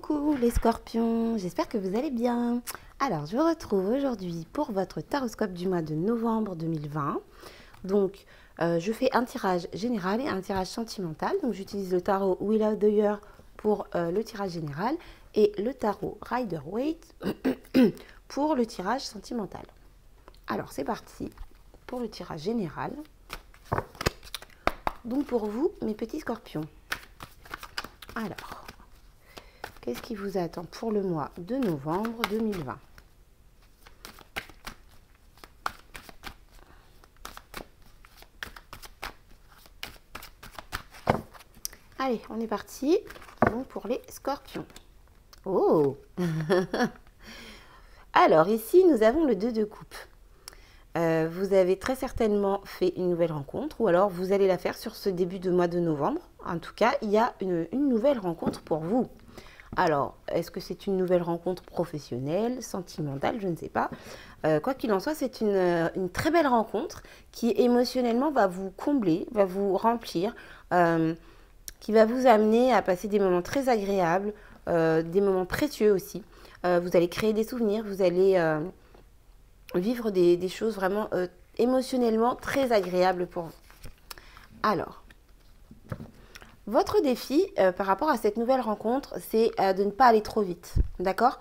Coucou les scorpions, j'espère que vous allez bien. Alors, je vous retrouve aujourd'hui pour votre taroscope du mois de novembre 2020. Donc, je fais un tirage général et un tirage sentimental. Donc, j'utilise le tarot Wheel of the Year pour le tirage général et le tarot Rider-Waite pour le tirage sentimental. Alors, c'est parti pour le tirage général. Donc, pour vous, mes petits scorpions. Alors, qu'est-ce qui vous attend pour le mois de novembre 2020? Allez, on est parti. Donc, pour les scorpions. Oh Alors, ici, nous avons le 2 de coupe. Vous avez très certainement fait une nouvelle rencontre ou alors vous allez la faire sur ce début de mois de novembre. En tout cas, il y a une nouvelle rencontre pour vous. Alors, est-ce que c'est une nouvelle rencontre professionnelle, sentimentale, je ne sais pas. Quoi qu'il en soit, c'est une très belle rencontre qui émotionnellement va vous combler, va vous remplir, qui va vous amener à passer des moments très agréables, des moments précieux aussi. Vous allez créer des souvenirs, vous allez vivre des choses vraiment émotionnellement très agréables pour vous. Alors, votre défi par rapport à cette nouvelle rencontre, c'est de ne pas aller trop vite, d'accord?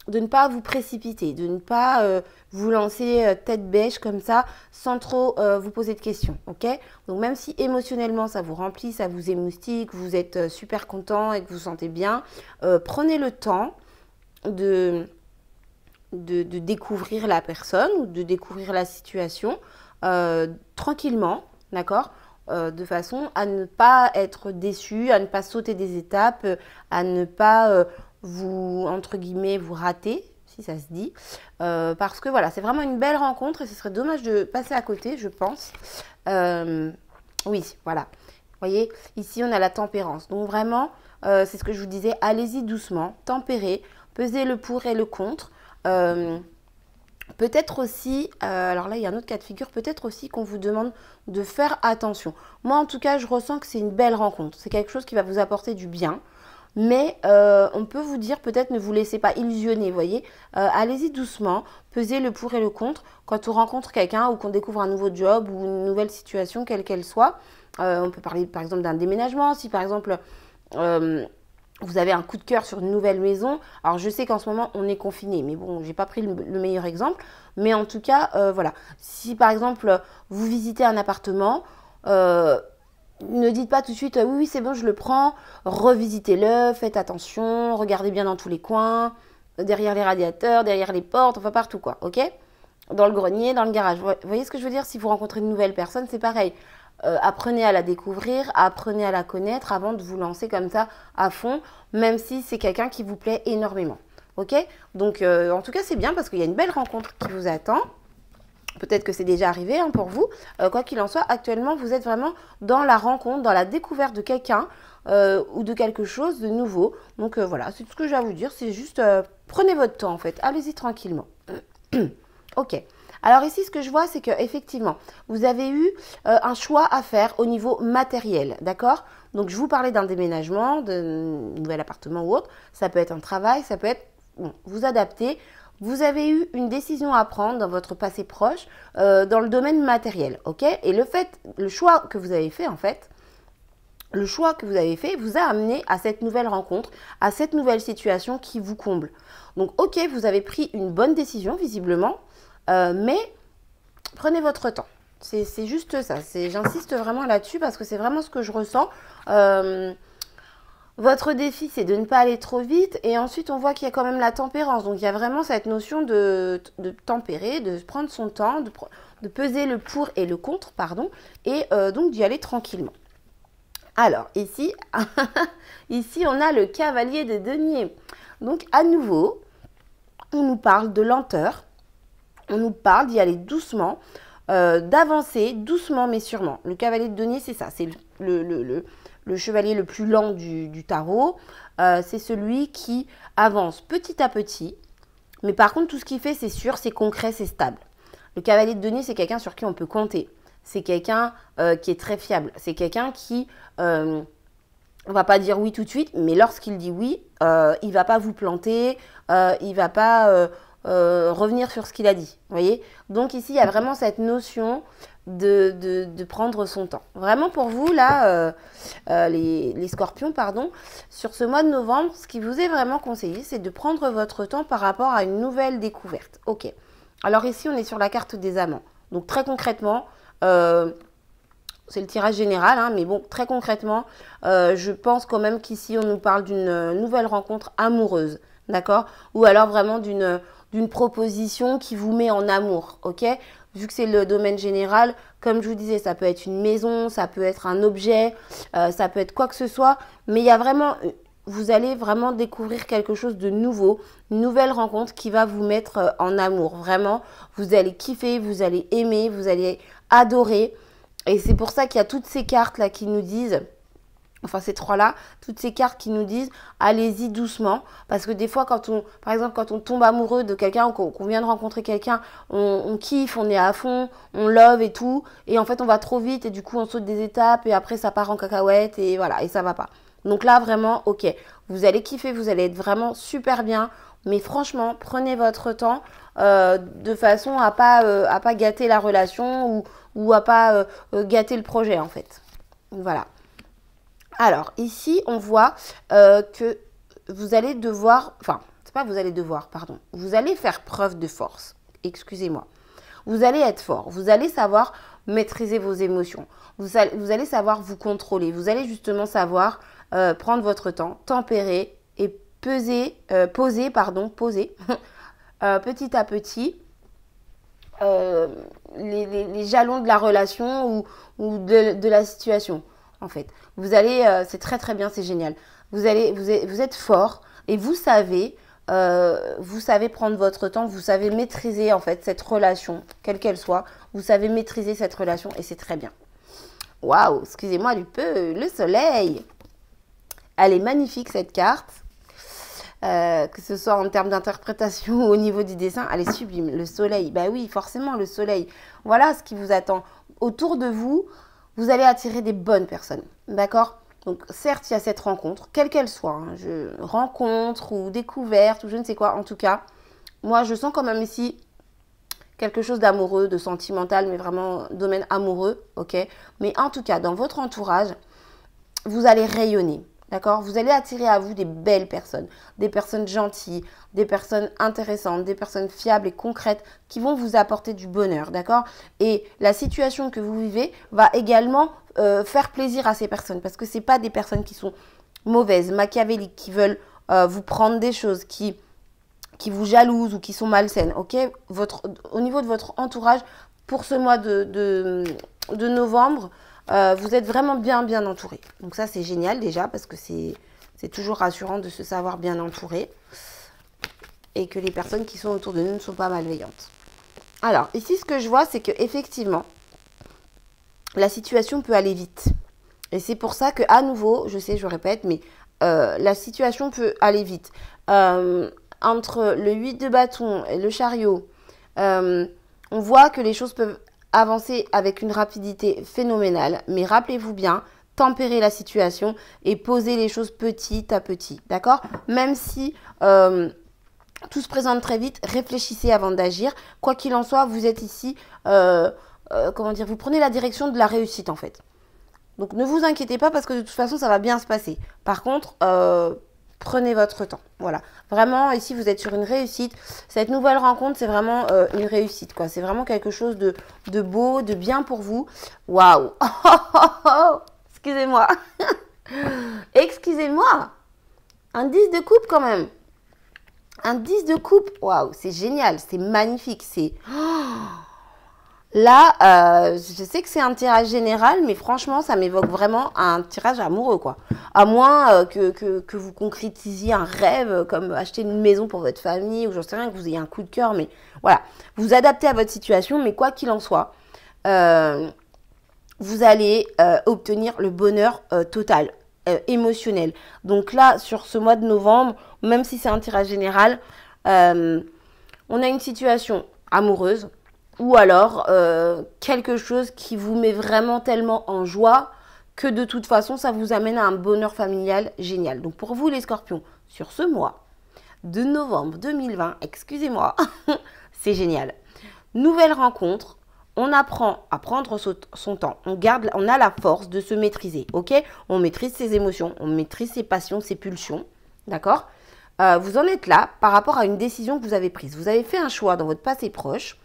De ne pas vous précipiter, de ne pas vous lancer tête bêche comme ça, sans trop vous poser de questions, ok? Donc même si émotionnellement ça vous remplit, ça vous émoustique, vous êtes super content et que vous vous sentez bien, prenez le temps de découvrir la personne ou de découvrir la situation tranquillement, d'accord? De façon à ne pas être déçu, à ne pas sauter des étapes, à ne pas vous, entre guillemets, vous rater, si ça se dit. Parce que voilà, c'est vraiment une belle rencontre et ce serait dommage de passer à côté, je pense. Oui, voilà. Vous voyez, ici on a la tempérance. Donc vraiment, c'est ce que je vous disais, allez-y doucement, tempérez, pesez le pour et le contre. Peut-être aussi, alors là il y a un autre cas de figure, peut-être aussi qu'on vous demande de faire attention. Moi en tout cas je ressens que c'est une belle rencontre, c'est quelque chose qui va vous apporter du bien, mais on peut vous dire peut-être ne vous laissez pas illusionner, vous voyez, allez-y doucement, pesez le pour et le contre. Quand on rencontre quelqu'un ou qu'on découvre un nouveau job ou une nouvelle situation quelle qu'elle soit, on peut parler par exemple d'un déménagement, si par exemple vous avez un coup de cœur sur une nouvelle maison. Alors, je sais qu'en ce moment, on est confiné, mais bon, j'ai pas pris le meilleur exemple. Mais en tout cas, voilà. Si, par exemple, vous visitez un appartement, ne dites pas tout de suite, oui, c'est bon, je le prends. Revisitez-le, faites attention, regardez bien dans tous les coins, derrière les radiateurs, derrière les portes, enfin partout, quoi, ok? Dans le grenier, dans le garage. Vous voyez ce que je veux dire? Si vous rencontrez une nouvelle personne, c'est pareil. Apprenez à la découvrir, apprenez à la connaître avant de vous lancer comme ça à fond, même si c'est quelqu'un qui vous plaît énormément. Ok? Donc, en tout cas, c'est bien parce qu'il y a une belle rencontre qui vous attend. Peut-être que c'est déjà arrivé hein, pour vous. Quoi qu'il en soit, actuellement, vous êtes vraiment dans la rencontre, dans la découverte de quelqu'un ou de quelque chose de nouveau. Donc, voilà, c'est tout ce que j'ai à vous dire. C'est juste, prenez votre temps, en fait. Allez-y tranquillement. Ok. Alors ici, ce que je vois, c'est qu'effectivement, vous avez eu un choix à faire au niveau matériel, d'accord? Donc, je vous parlais d'un déménagement, d'un nouvel appartement ou autre. Ça peut être un travail, ça peut être... Bon, vous adaptez. Vous avez eu une décision à prendre dans votre passé proche dans le domaine matériel, ok? Et le choix que vous avez fait, en fait, le choix que vous avez fait vous a amené à cette nouvelle rencontre, à cette nouvelle situation qui vous comble. Donc, ok, vous avez pris une bonne décision, visiblement, mais prenez votre temps. C'est juste ça. J'insiste vraiment là-dessus parce que c'est vraiment ce que je ressens. Votre défi, c'est de ne pas aller trop vite. Et ensuite, on voit qu'il y a quand même la tempérance. Donc, il y a vraiment cette notion de tempérer, de prendre son temps, de peser le pour et le contre, pardon, et donc d'y aller tranquillement. Alors, ici, ici, on a le cavalier de denier. Donc, à nouveau, on nous parle de lenteur. On nous parle d'y aller doucement, d'avancer doucement mais sûrement. Le cavalier de denier, c'est ça, c'est le chevalier le plus lent du tarot. C'est celui qui avance petit à petit, mais par contre, tout ce qu'il fait, c'est sûr, c'est concret, c'est stable. Le cavalier de denier, c'est quelqu'un sur qui on peut compter. C'est quelqu'un qui est très fiable. C'est quelqu'un qui On va pas dire oui tout de suite, mais lorsqu'il dit oui, il va pas vous planter, il va pas revenir sur ce qu'il a dit. Vous voyez? Donc ici, il y a vraiment cette notion de prendre son temps. Vraiment pour vous, là, les scorpions, pardon, sur ce mois de novembre, ce qui vous est vraiment conseillé, c'est de prendre votre temps par rapport à une nouvelle découverte. Ok. Alors ici, on est sur la carte des amants. Donc très concrètement, c'est le tirage général, hein, mais bon, très concrètement, je pense quand même qu'ici, on nous parle d'une nouvelle rencontre amoureuse, d'accord? Ou alors vraiment d'une proposition qui vous met en amour, ok? Vu que c'est le domaine général, comme je vous disais, ça peut être une maison, ça peut être un objet, ça peut être quoi que ce soit, mais il y a vraiment, vous allez vraiment découvrir quelque chose de nouveau, une nouvelle rencontre qui va vous mettre en amour. Vraiment, vous allez kiffer, vous allez aimer, vous allez adorer. Et c'est pour ça qu'il y a toutes ces cartes-là qui nous disent, enfin ces trois-là, toutes ces cartes qui nous disent allez-y doucement. Parce que des fois, par exemple, quand on tombe amoureux de quelqu'un ou qu'on vient de rencontrer quelqu'un, on kiffe, on est à fond, on love et tout. Et en fait, on va trop vite et du coup, on saute des étapes et après, ça part en cacahuète et voilà, et ça va pas. Donc là, vraiment, ok, vous allez kiffer, vous allez être vraiment super bien. Mais franchement, prenez votre temps de façon à pas gâter la relation ou à pas gâter le projet en fait. Voilà. Alors ici, on voit que vous allez devoir, enfin, c'est pas vous allez devoir, pardon, vous allez faire preuve de force. Excusez-moi. Vous allez être fort. Vous allez savoir maîtriser vos émotions. Vous allez savoir vous contrôler. Vous allez justement savoir prendre votre temps, tempérer et poser petit à petit les jalons de la relation ou de la situation, en fait. Vous allez, c'est très très bien, c'est génial. Vous êtes fort et vous savez prendre votre temps, vous savez maîtriser en fait cette relation, quelle qu'elle soit. Vous savez maîtriser cette relation et c'est très bien. Waouh, excusez-moi du peu, le soleil. Elle est magnifique cette carte. Que ce soit en termes d'interprétation ou au niveau du dessin, elle est sublime. Le soleil, bah oui, forcément le soleil. Voilà ce qui vous attend. Autour de vous, vous allez attirer des bonnes personnes, d'accord? Donc certes, il y a cette rencontre, quelle qu'elle soit, hein, rencontre ou découverte ou je ne sais quoi. En tout cas, moi je sens quand même ici quelque chose d'amoureux, de sentimental, mais vraiment domaine amoureux, ok? Mais en tout cas, dans votre entourage, vous allez rayonner. D'accord? Vous allez attirer à vous des belles personnes, des personnes gentilles, des personnes intéressantes, des personnes fiables et concrètes qui vont vous apporter du bonheur. D'accord? Et la situation que vous vivez va également faire plaisir à ces personnes parce que ce n'est pas des personnes qui sont mauvaises, machiavéliques, qui veulent vous prendre des choses, qui vous jalousent ou qui sont malsaines. Ok? Au niveau de votre entourage, pour ce mois de novembre, vous êtes vraiment bien entouré. Donc ça, c'est génial déjà parce que c'est toujours rassurant de se savoir bien entouré et que les personnes qui sont autour de nous ne sont pas malveillantes. Alors, ici, ce que je vois, c'est qu'effectivement, la situation peut aller vite. Et c'est pour ça que, à nouveau, je sais, je répète, mais la situation peut aller vite. Entre le 8 de bâton et le chariot, on voit que les choses peuvent avancer avec une rapidité phénoménale. Mais rappelez-vous bien, tempérer la situation et poser les choses petit à petit. D'accord? Même si tout se présente très vite, réfléchissez avant d'agir. Quoi qu'il en soit, vous êtes ici, comment dire, vous prenez la direction de la réussite en fait. Donc ne vous inquiétez pas parce que de toute façon, ça va bien se passer. Par contre, prenez votre temps. Voilà. Vraiment, ici, vous êtes sur une réussite. Cette nouvelle rencontre, c'est vraiment une réussite, quoi. C'est vraiment quelque chose de beau, de bien pour vous. Waouh! Excusez-moi. Excusez-moi. Un 10 de coupe, quand même. Un 10 de coupe. Waouh, c'est génial. C'est magnifique. C'est... Là, je sais que c'est un tirage général, mais franchement, ça m'évoque vraiment un tirage amoureux, quoi. À moins que vous concrétisiez un rêve, comme acheter une maison pour votre famille, ou j'en sais rien, que vous ayez un coup de cœur, mais voilà. Vous adaptez à votre situation, mais quoi qu'il en soit, vous allez obtenir le bonheur total, émotionnel. Donc là, sur ce mois de novembre, même si c'est un tirage général, on a une situation amoureuse, ou alors quelque chose qui vous met vraiment tellement en joie que de toute façon, ça vous amène à un bonheur familial génial. Donc pour vous les scorpions, sur ce mois de novembre 2020, excusez-moi, c'est génial. Nouvelle rencontre, on apprend à prendre son temps, on a la force de se maîtriser, ok? On maîtrise ses émotions, on maîtrise ses passions, ses pulsions, d'accord? Vous en êtes là par rapport à une décision que vous avez prise. Vous avez fait un choix dans votre passé proche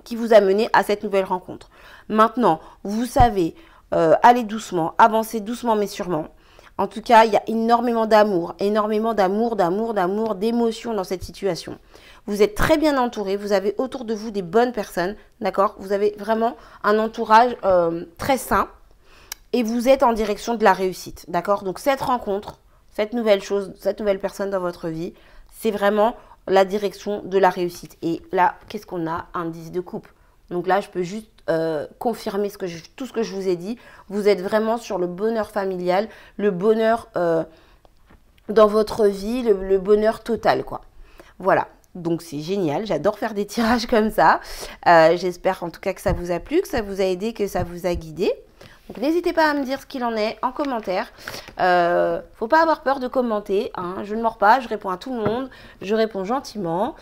qui vous a mené à cette nouvelle rencontre. Maintenant, vous savez aller doucement, avancer doucement mais sûrement. En tout cas, il y a énormément d'amour, d'émotions dans cette situation. Vous êtes très bien entouré, vous avez autour de vous des bonnes personnes, d'accord? Vous avez vraiment un entourage très sain et vous êtes en direction de la réussite, d'accord? Donc cette rencontre, cette nouvelle chose, cette nouvelle personne dans votre vie, c'est vraiment la direction de la réussite. Et là, qu'est-ce qu'on a? Un 10 de coupe. Donc là, je peux juste confirmer tout ce que je vous ai dit. Vous êtes vraiment sur le bonheur familial, le bonheur dans votre vie, le bonheur total, quoi. Voilà. Donc c'est génial, j'adore faire des tirages comme ça. J'espère en tout cas que ça vous a plu, que ça vous a aidé, que ça vous a guidé. Donc n'hésitez pas à me dire ce qu'il en est en commentaire. Faut pas avoir peur de commenter, hein. Je ne mords pas, je réponds à tout le monde, je réponds gentiment.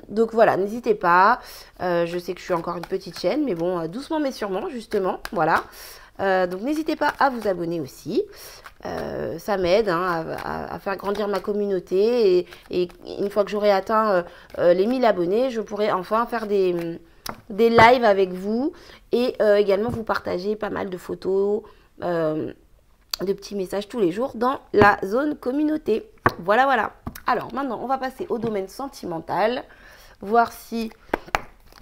Donc voilà, n'hésitez pas. Je sais que je suis encore une petite chaîne, mais bon, doucement mais sûrement, justement. Voilà. Donc n'hésitez pas à vous abonner aussi. Ça m'aide à faire grandir ma communauté. Et une fois que j'aurai atteint les 1000 abonnés, je pourrai enfin faire des lives avec vous et également vous partager pas mal de photos, de petits messages tous les jours dans la zone communauté. Voilà, voilà. Alors maintenant, on va passer au domaine sentimental, voir si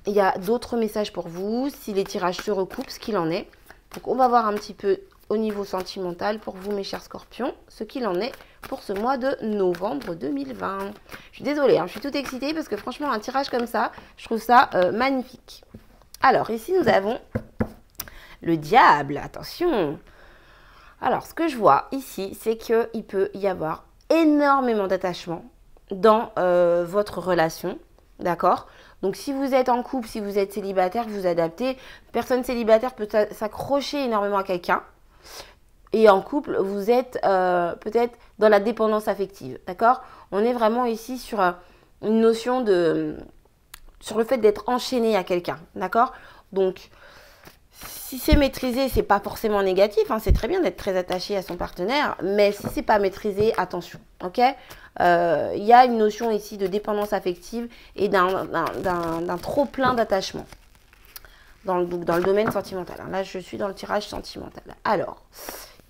il y a d'autres messages pour vous, si les tirages se recoupent, ce qu'il en est. Donc on va voir un petit peu au niveau sentimental pour vous, mes chers scorpions, ce qu'il en est pour ce mois de novembre 2020. Je suis désolée, hein, je suis toute excitée parce que franchement, un tirage comme ça, je trouve ça magnifique. Alors, ici, nous avons le diable. Attention. Alors, ce que je vois ici, c'est qu'il peut y avoir énormément d'attachement dans votre relation. D'accord? Donc, si vous êtes en couple, si vous êtes célibataire, vous adaptez. Personne célibataire peut s'accrocher énormément à quelqu'un. Et en couple, vous êtes peut-être dans la dépendance affective, d'accord? On est vraiment ici sur une notion sur le fait d'être enchaîné à quelqu'un, d'accord? Donc, si c'est maîtrisé, c'est pas forcément négatif, hein, c'est très bien d'être très attaché à son partenaire, mais si c'est pas maîtrisé, attention, ok? Il y a une notion ici de dépendance affective et d'un trop plein d'attachement. Dans le domaine sentimental. Là, je suis dans le tirage sentimental. Alors,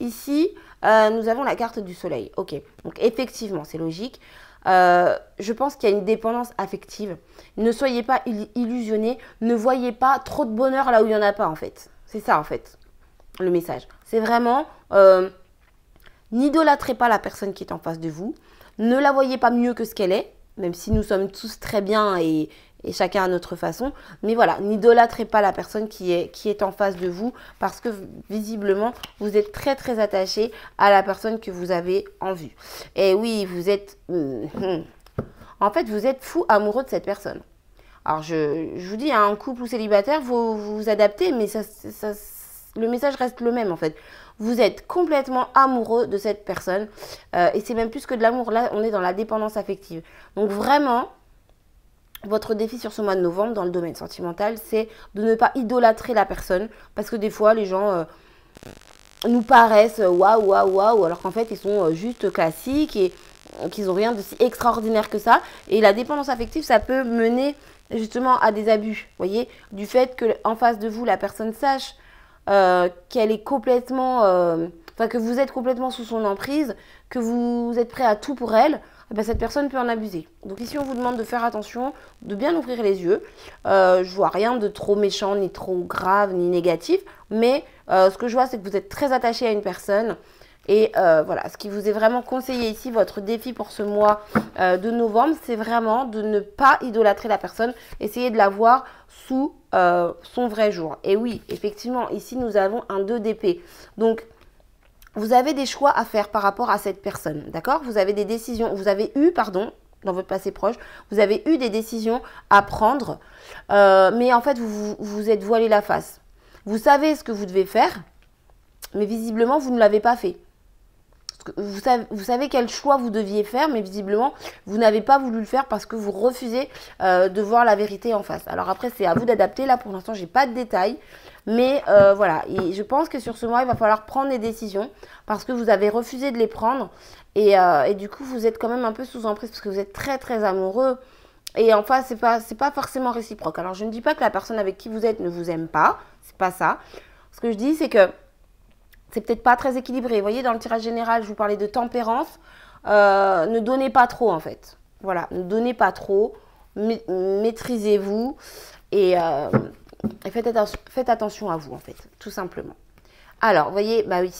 ici, nous avons la carte du soleil. Ok, donc effectivement, c'est logique. Je pense qu'il y a une dépendance affective. Ne soyez pas illusionnés. Ne voyez pas trop de bonheur là où il n'y en a pas, en fait. C'est ça, en fait, le message. C'est vraiment, n'idolâtrez pas la personne qui est en face de vous. Ne la voyez pas mieux que ce qu'elle est, même si nous sommes tous très bien et chacun à notre façon. Mais voilà, n'idolâtrez pas la personne qui est en face de vous parce que visiblement, vous êtes très très attaché à la personne que vous avez en vue. Et oui, vous êtes... en fait, vous êtes fou amoureux de cette personne. Alors, je vous dis, hein, en couple ou célibataire, vous vous adaptez, mais le message reste le même en fait. Vous êtes complètement amoureux de cette personne et c'est même plus que de l'amour. Là, on est dans la dépendance affective. Donc vraiment... Votre défi sur ce mois de novembre dans le domaine sentimental, c'est de ne pas idolâtrer la personne parce que des fois, les gens nous paraissent waouh, waouh, waouh, alors qu'en fait, ils sont juste classiques et qu'ils n'ont rien de si extraordinaire que ça. Et la dépendance affective, ça peut mener justement à des abus, voyez, du fait qu'en face de vous, la personne sache qu'elle est complètement, que vous êtes complètement sous son emprise, que vous êtes prêt à tout pour elle. Ben, cette personne peut en abuser. Donc ici, on vous demande de faire attention, de bien ouvrir les yeux. Je vois rien de trop méchant, ni trop grave, ni négatif. Mais ce que je vois, c'est que vous êtes très attaché à une personne. Et voilà, ce qui vous est vraiment conseillé ici, votre défi pour ce mois de novembre, c'est vraiment de ne pas idolâtrer la personne. Essayez de la voir sous son vrai jour. Et oui, effectivement, ici, nous avons un 2 d'épée. Donc, vous avez des choix à faire par rapport à cette personne, d'accord? Vous avez des décisions, vous avez eu, pardon, dans votre passé proche, vous avez eu des décisions à prendre, mais en fait, vous êtes voilé la face. Vous savez ce que vous devez faire, mais visiblement, vous ne l'avez pas fait. Vous savez quel choix vous deviez faire, mais visiblement, vous n'avez pas voulu le faire parce que vous refusez de voir la vérité en face. Alors après, c'est à vous d'adapter. Là, pour l'instant, j'ai pas de détails. Mais voilà, et je pense que sur ce mois, il va falloir prendre des décisions parce que vous avez refusé de les prendre. Et du coup, vous êtes quand même un peu sous emprise parce que vous êtes très, très amoureux. Et en face, c'est pas forcément réciproque. Alors, je ne dis pas que la personne avec qui vous êtes ne vous aime pas. C'est pas ça. Ce que je dis, c'est que c'est peut-être pas très équilibré. Vous voyez, dans le tirage général, je vous parlais de tempérance. Ne donnez pas trop, en fait. Voilà, ne donnez pas trop. Maîtrisez-vous et faites attention à vous, en fait, tout simplement. Alors, vous voyez, bah oui,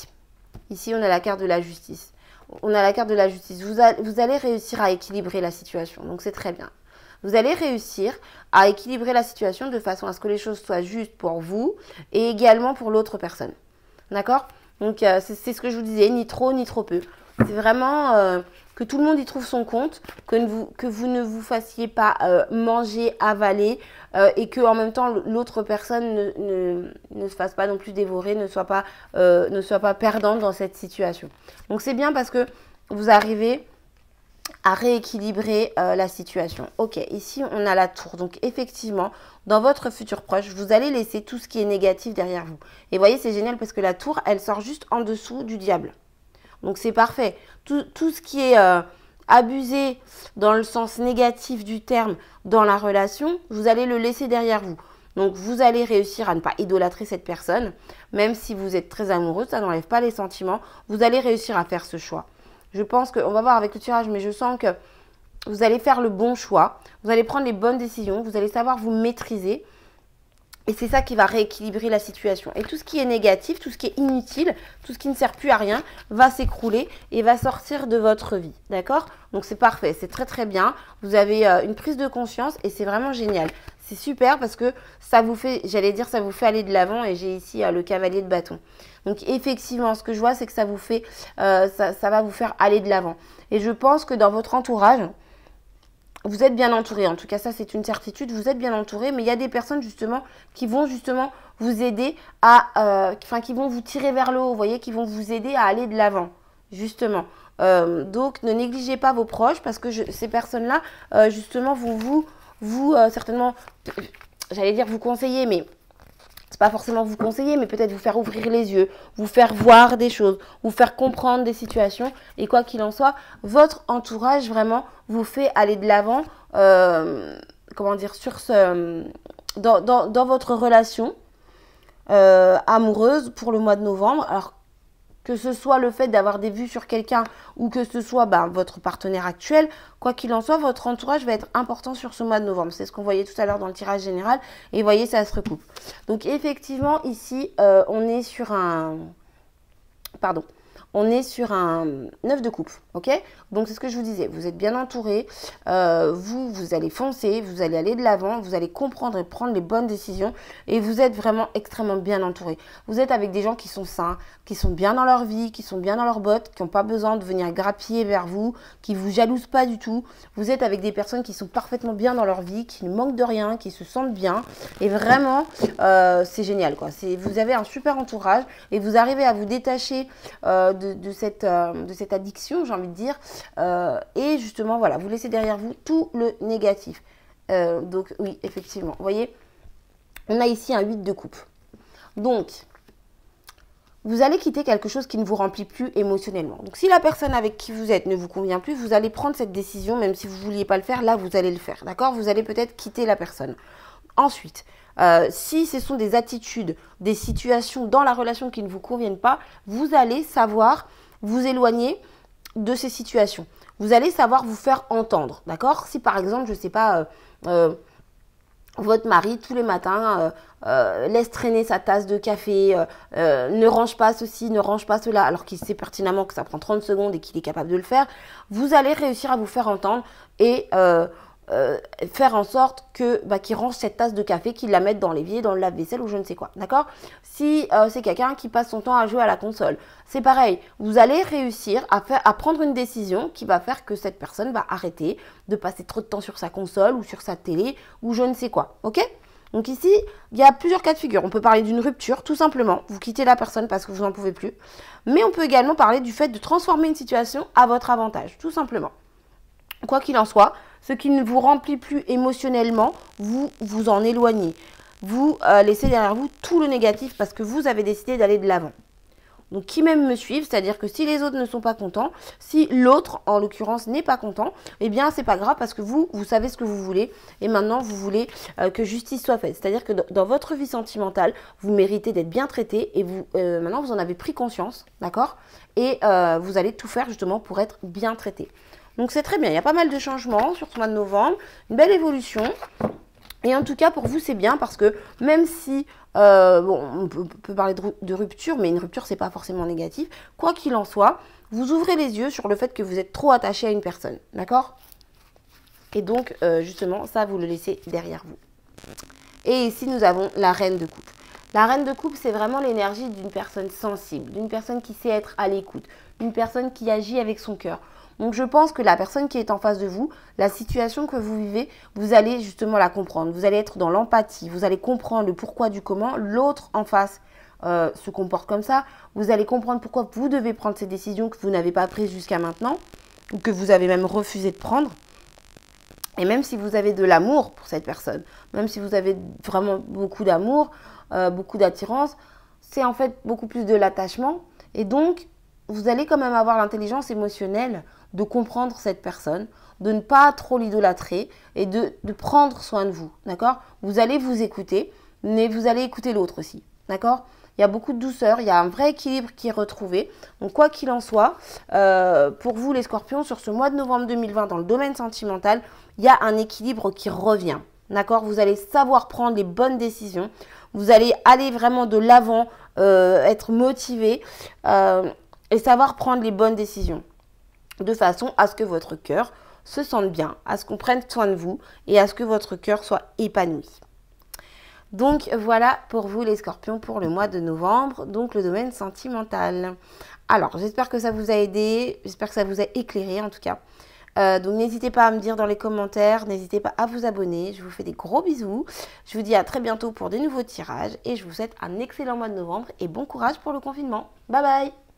ici, on a la carte de la justice. On a la carte de la justice. Vous allez réussir à équilibrer la situation, donc c'est très bien. Vous allez réussir à équilibrer la situation de façon à ce que les choses soient justes pour vous et également pour l'autre personne. D'accord ? Donc, c'est ce que je vous disais, ni trop, ni trop peu. C'est vraiment que tout le monde y trouve son compte, que vous ne vous fassiez pas manger, avaler et que en même temps, l'autre personne ne se fasse pas non plus dévorer, ne soit pas perdante dans cette situation. Donc, c'est bien parce que vous arrivez à rééquilibrer la situation. Ok, ici, on a la tour. Donc, effectivement, dans votre futur proche, vous allez laisser tout ce qui est négatif derrière vous. Et vous voyez, c'est génial parce que la tour, elle sort juste en dessous du diable. Donc, c'est parfait. Tout ce qui est abusé dans le sens négatif du terme dans la relation, vous allez le laisser derrière vous. Donc, vous allez réussir à ne pas idolâtrer cette personne. Même si vous êtes très amoureux, ça n'enlève pas les sentiments. Vous allez réussir à faire ce choix. Je pense qu'on va voir avec le tirage, mais je sens que vous allez faire le bon choix. Vous allez prendre les bonnes décisions. Vous allez savoir vous maîtriser. Et c'est ça qui va rééquilibrer la situation. Et tout ce qui est négatif, tout ce qui est inutile, tout ce qui ne sert plus à rien, va s'écrouler et va sortir de votre vie. D'accord ? Donc c'est parfait, c'est très très bien. Vous avez une prise de conscience et c'est vraiment génial. C'est super parce que ça vous fait, j'allais dire, ça vous fait aller de l'avant. Et j'ai ici le cavalier de bâton. Donc effectivement, ce que je vois, c'est que ça vous fait, ça va vous faire aller de l'avant. Et je pense que dans votre entourage, vous êtes bien entouré. En tout cas, ça, c'est une certitude. Vous êtes bien entouré, mais il y a des personnes justement qui vont justement vous aider qui vont vous tirer vers le haut, vous voyez, qui vont vous aider à aller de l'avant, justement. Donc, ne négligez pas vos proches parce que ces personnes-là, justement, vous certainement, j'allais dire vous conseiller, mais c'est pas forcément vous conseiller, mais peut-être vous faire ouvrir les yeux, vous faire voir des choses, vous faire comprendre des situations. Et quoi qu'il en soit, votre entourage vraiment vous fait aller de l'avant, dans votre relation amoureuse pour le mois de novembre. Alors, que ce soit le fait d'avoir des vues sur quelqu'un ou que ce soit votre partenaire actuel, quoi qu'il en soit, votre entourage va être important sur ce mois de novembre. C'est ce qu'on voyait tout à l'heure dans le tirage général. Et vous voyez, ça se recoupe. Donc effectivement, ici, on est sur un... Pardon. On est sur un 9 de coupe, ok? Donc, c'est ce que je vous disais. Vous êtes bien entouré. Vous allez foncer, vous allez aller de l'avant, vous allez comprendre et prendre les bonnes décisions. Et vous êtes vraiment extrêmement bien entouré. Vous êtes avec des gens qui sont sains, qui sont bien dans leur vie, qui sont bien dans leurs bottes, qui n'ont pas besoin de venir grappiller vers vous, qui ne vous jalousent pas du tout. Vous êtes avec des personnes qui sont parfaitement bien dans leur vie, qui ne manquent de rien, qui se sentent bien. Et vraiment, c'est génial, quoi. Vous avez un super entourage et vous arrivez à vous détacher de cette addiction, j'ai envie de dire, et justement, voilà, vous laissez derrière vous tout le négatif. Donc, oui, effectivement, vous voyez, on a ici un 8 de coupe. Donc, vous allez quitter quelque chose qui ne vous remplit plus émotionnellement. Donc, si la personne avec qui vous êtes ne vous convient plus, vous allez prendre cette décision, même si vous ne vouliez pas le faire, là, vous allez le faire, d'accord? Vous allez peut-être quitter la personne. Ensuite, si ce sont des attitudes, des situations dans la relation qui ne vous conviennent pas, vous allez savoir vous éloigner de ces situations. Vous allez savoir vous faire entendre, d'accord? Si par exemple, je ne sais pas, votre mari tous les matins laisse traîner sa tasse de café, ne range pas ceci, ne range pas cela, alors qu'il sait pertinemment que ça prend 30 secondes et qu'il est capable de le faire, vous allez réussir à vous faire entendre et faire en sorte qu'il range cette tasse de café, qu'il la mette dans l'évier, dans le lave-vaisselle ou je ne sais quoi, d'accord? Si c'est quelqu'un qui passe son temps à jouer à la console, c'est pareil, vous allez réussir à prendre une décision qui va faire que cette personne va arrêter de passer trop de temps sur sa console ou sur sa télé ou je ne sais quoi, ok? Donc ici, il y a plusieurs cas de figure. On peut parler d'une rupture, tout simplement. Vous quittez la personne parce que vous n'en pouvez plus. Mais on peut également parler du fait de transformer une situation à votre avantage, tout simplement. Quoi qu'il en soit, ce qui ne vous remplit plus émotionnellement, vous vous en éloignez. Vous laissez derrière vous tout le négatif parce que vous avez décidé d'aller de l'avant. Donc, qui même me suivent, c'est-à-dire que si les autres ne sont pas contents, si l'autre, en l'occurrence, n'est pas content, eh bien, c'est pas grave parce que vous savez ce que vous voulez et maintenant, vous voulez que justice soit faite. C'est-à-dire que dans votre vie sentimentale, vous méritez d'être bien traité et maintenant, vous en avez pris conscience, d'accord? Et vous allez tout faire justement pour être bien traité. Donc, c'est très bien. Il y a pas mal de changements sur ce mois de novembre, une belle évolution. Et en tout cas, pour vous, c'est bien parce que même si, on peut parler de rupture, mais une rupture, c'est pas forcément négatif. Quoi qu'il en soit, vous ouvrez les yeux sur le fait que vous êtes trop attaché à une personne, d'accord? Et donc, justement, ça, vous le laissez derrière vous. Et ici, nous avons la reine de coupe. La reine de coupe, c'est vraiment l'énergie d'une personne sensible, d'une personne qui sait être à l'écoute, d'une personne qui agit avec son cœur. Donc, je pense que la personne qui est en face de vous, la situation que vous vivez, vous allez justement la comprendre. Vous allez être dans l'empathie, vous allez comprendre le pourquoi du comment. L'autre en face se comporte comme ça. Vous allez comprendre pourquoi vous devez prendre ces décisions que vous n'avez pas prises jusqu'à maintenant ou que vous avez même refusé de prendre. Et même si vous avez de l'amour pour cette personne, même si vous avez vraiment beaucoup d'amour, beaucoup d'attirance, c'est en fait beaucoup plus de l'attachement. Et donc, vous allez quand même avoir l'intelligence émotionnelle de comprendre cette personne, de ne pas trop l'idolâtrer et de prendre soin de vous, d'accord? Vous allez vous écouter, mais vous allez écouter l'autre aussi, d'accord? Il y a beaucoup de douceur, il y a un vrai équilibre qui est retrouvé. Donc, quoi qu'il en soit, pour vous les scorpions, sur ce mois de novembre 2020, dans le domaine sentimental, il y a un équilibre qui revient, d'accord? Vous allez savoir prendre les bonnes décisions, vous allez aller vraiment de l'avant, être motivé et savoir prendre les bonnes décisions de façon à ce que votre cœur se sente bien, à ce qu'on prenne soin de vous et à ce que votre cœur soit épanoui. Donc voilà pour vous les scorpions pour le mois de novembre, donc le domaine sentimental. Alors j'espère que ça vous a aidé, j'espère que ça vous a éclairé en tout cas. Donc n'hésitez pas à me dire dans les commentaires, n'hésitez pas à vous abonner, je vous fais des gros bisous. Je vous dis à très bientôt pour des nouveaux tirages et je vous souhaite un excellent mois de novembre et bon courage pour le confinement. Bye bye!